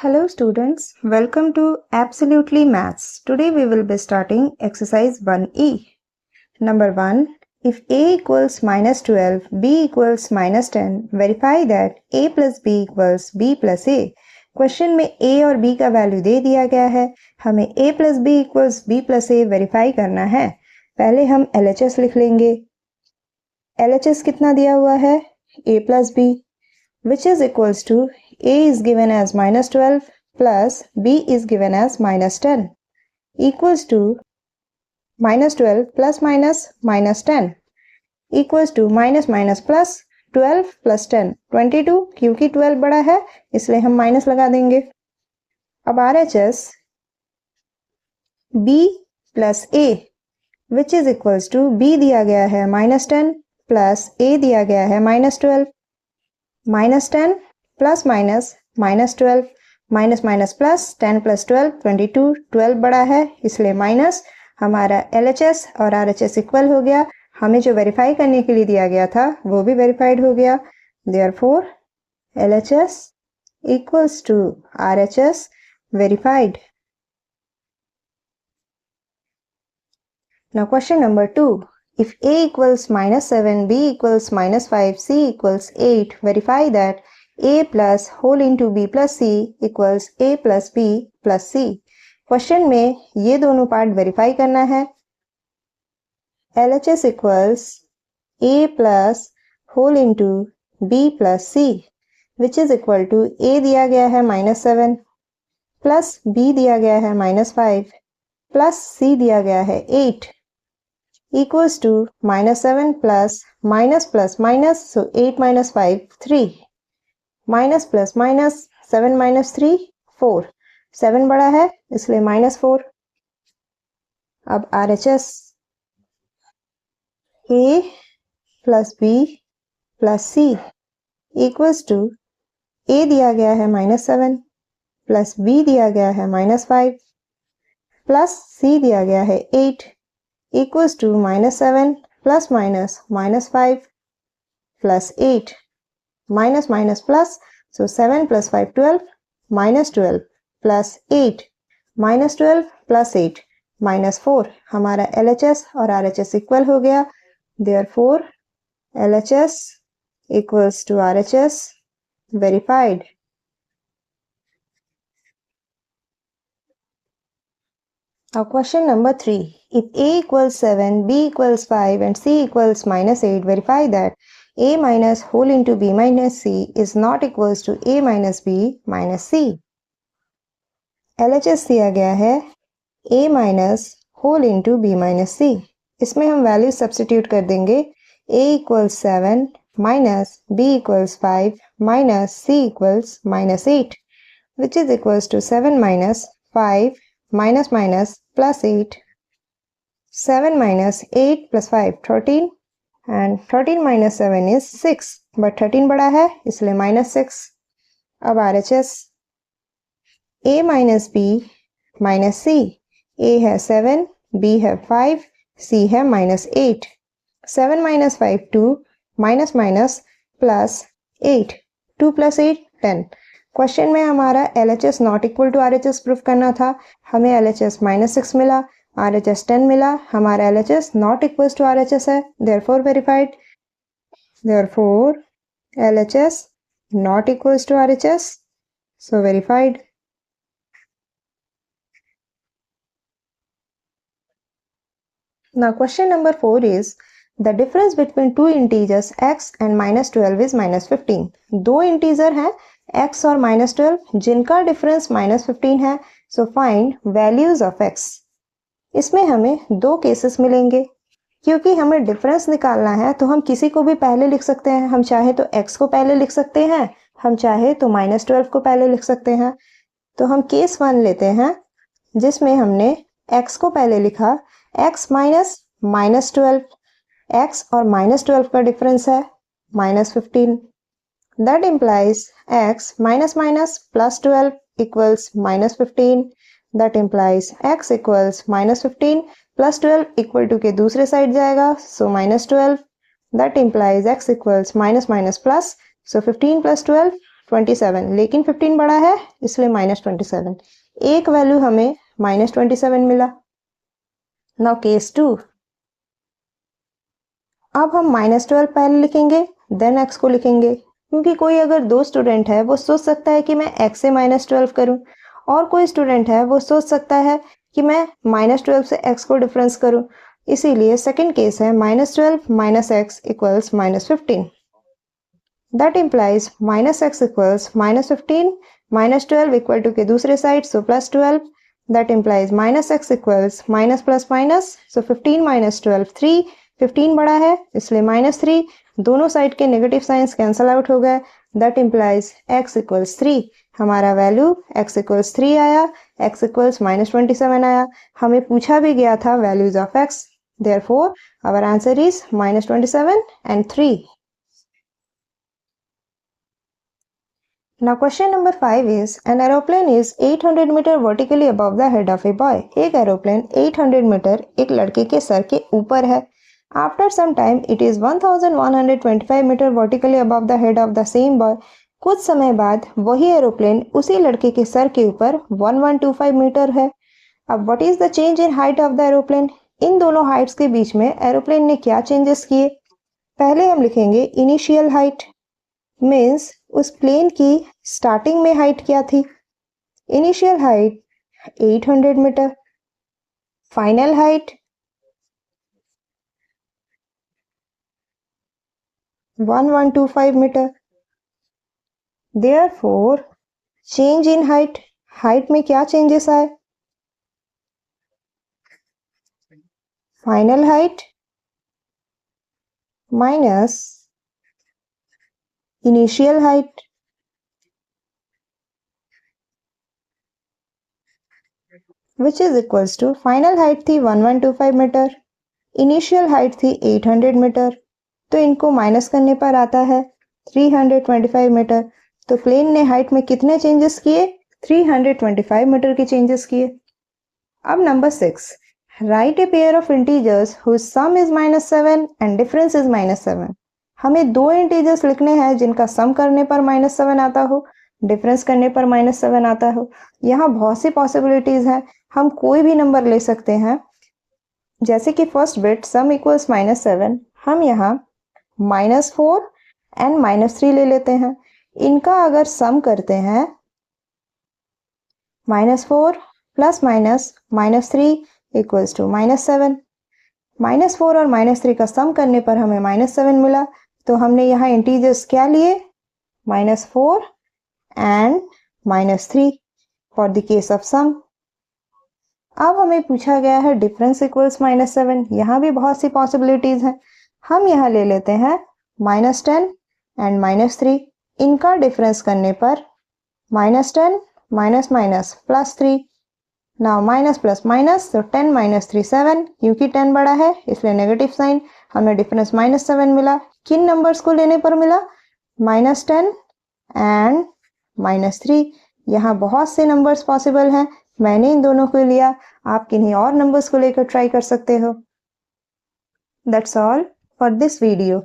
Hello students, welcome to Absolutely Maths. Today we will be starting exercise 1E. Number 1. If A equals minus 12, B equals minus 10, verify that A plus B equals B plus A. Question में A और B का value दे दिया गया है, हमें A plus B equals B plus A verify करना है। पहले हम LHS लिख लेंगे। LHS कितना दिया हुआ है? A plus B, which is equals to A is given as minus 12 plus B is given as minus 10 equals to minus 12 plus minus 10 equals to minus plus 12 plus 10 22, क्योंकि 12 बड़ा है इसलिए हम माइनस लगा देंगे। अब RHS B plus A which is equals to B दिया गया है minus 10 plus A दिया गया है minus 12, minus 10 plus minus 12 minus plus 10 plus 12 22, 12 बड़ा है इसलिए माइनस। हमारा LHS और RHS इक्वल हो गया। हमें जो वेरीफाई करने के लिए दिया गया था वो भी वेरीफाइड हो गया। Therefore LHS equals to RHS verified. Now question number 2. If A equals minus 7, B equals minus 5, C equals 8, verify that A plus whole into B plus C equals A plus B plus C. Question में ये दोनों part verify करना है। LHS equals A plus whole into B plus C which is equal to A दिया गया है minus 7 plus B दिया गया है minus 5 plus C दिया गया है 8 equals to minus 7 plus minus, so 8 minus 5, 3. Minus plus minus, 7 minus 3, 4. 7 बड़ा है इसलिए minus 4. अब RHS A plus B plus C equals to A दिया गया है minus 7 plus B दिया गया है minus 5 plus C दिया गया है 8 equals to minus 7 plus minus 5 plus 8 minus plus, so 7 plus 5 12 minus 12 plus 8 minus 12 plus 8 minus 4. हमारा LHS और RHS इक्वल हो गया। Therefore LHS equals to RHS verified. Now question number 3. If A equals 7, B equals 5 and C equals minus 8, verify that A minus whole into B minus C is not equals to A minus B minus C. LHS दिया गया है A minus whole into B minus C. इसमें हम value substitute कर देंगे। A equals 7 minus B equals 5 minus C equals minus 8 which is equals to 7 minus 5 minus plus 8. 7 minus 8 plus 5, 13 and 13 minus 7 is 6 but 13 बड़ा है इसलिए minus 6. अब RHS A minus B minus C. A है 7, B है 5, C है minus 8. 7 minus 5, 2 minus plus 8. 2 plus 8, 10. Question में हमारा LHS not equal to RHS proof करना था। हमें LHS minus 6 मिला, RHS 10 मिला। हमारा LHS not equal to RHS है, therefore verified. Therefore LHS not equals to RHS, so verified. Now question number 4 is the difference between two integers x and minus 12 is minus 15. दो integer हैं x और minus 12 जिनका difference minus 15 है। So find values of x. इसमें हमें दो cases मिलेंगे। क्योंकि हमें डिफरेंस निकालना है तो हम किसी को भी पहले लिख सकते हैं। हम चाहे तो x को पहले लिख सकते हैं, हम चाहे तो minus 12 को पहले लिख सकते हैं। तो हम केस 1 लेते हैं जिसमें हमने x को पहले लिखा। x minus 12, x और minus 12 का डिफरेंस है minus 15. That implies x minus plus 12 equals minus 15. That implies x equals minus 15 plus 12 equal to के दूसरे साइड जाएगा, so minus 12. That implies x equals minus plus, so 15 plus 12 27, लेकिन 15 बड़ा है इसलिए -27। एक वैल्यू हमें -27 मिला। नाउ केस 2, अब हम -12 पहले लिखेंगे देन x को लिखेंगे, क्योंकि कोई अगर दो स्टूडेंट है वो सोच सकता है कि मैं x से -12 करूं, और कोई स्टूडेंट है वो सोच सकता है कि मैं -12 से x को डिफरेंस करूं। इसीलिए सेकंड केस है -12 minus x equals -15। That implies -x equals -15 -12 equal to के दूसरे side so +12। That implies -x equals -+-, so 15 - 12 3, 15 बड़ा है इसलिए -3, दोनों साइड के नेगेटिव साइंस कैंसल आउट हो गए। That implies x equals 3। हमारा वैल्यू x equals 3 आया, x equals -27 आया। हमें पूछा भी गया था values of x, therefore our answer is -27 and 3। Now question number 5 is, an aeroplane is 800 meter vertically above the head of a boy। एक aeroplane 800 metre एक लड़के के सर के ऊपर है। After some time it is 1125 meter vertically above the head of the same boy। कुछ समय बाद वही एरोप्लेन उसी लड़के के सर के ऊपर 1125 मीटर है। अब what is the change in height of the aeroplane? इन दोनों हाइट्स के बीच में एरोप्लेन ने क्या चेंजेस किए? पहले हम लिखेंगे इनिशियल हाइट, मीन्स उस प्लेन की स्टार्टिंग में हाइट क्या थी? Initial height 800 metre, final height 1125 metre. Therefore change in height, height में क्या चेंजेस आए? Final height minus initial height, which is equals to final height थी 1125 मीटर, इनिशियल हाइट थी 800 मीटर, तो इनको माइनस करने पर आता है 325 मीटर। तो प्लेन ने हाइट में कितने चेंजेस किए? 325 मीटर के चेंजेस किए। अब number 6, write a pair of integers whose sum is -7 and difference is -7। हमें दो इंटीजर्स लिखने हैं जिनका सम करने पर -7 आता हो, डिफरेंस करने पर -7 आता हो। यहाँ बहुत सी पॉसिबिलिटीज हैं, हम कोई भी नंबर ले सकते हैं। जैसे कि फर्स्ट बिट सम इक्वल्स -7, हम यहाँ -4 एंड -3 ले लेते हैं। इनका अगर सम करते हैं -4 प्लस -3 इक्वल्स टू -7। -4 और -3 का सम करने पर हमें -7 मिला, तो हमने यहाँ इंटीजर्स क्या लिए? -4 and -3 for the case of sum. अब हमें पूछा गया है डिफरेंस इक्वल्स -7। यहाँ भी बहुत सी पॉसिबिलिटीज हैं, हम यहाँ ले लेते हैं -10 एंड -3। इनका डिफरेंस करने पर -10 +3। नाउ माइनस प्लस माइनस, तो 10 - 3 7, क्योंकि 10 बड़ा है इसलिए नेगेटिव साइन, हमें डिफरेंस -7 मिला। किन नंबर्स को लेने पर मिला? -10 एंड -3। यहाँ बहुत से नंबर्स पॉसिबल हैं, मैंने इन दोनों को लिया, आप किन्हीं और नंबर्स को लेकर ट्राई कर सकते हो। That's all for this video.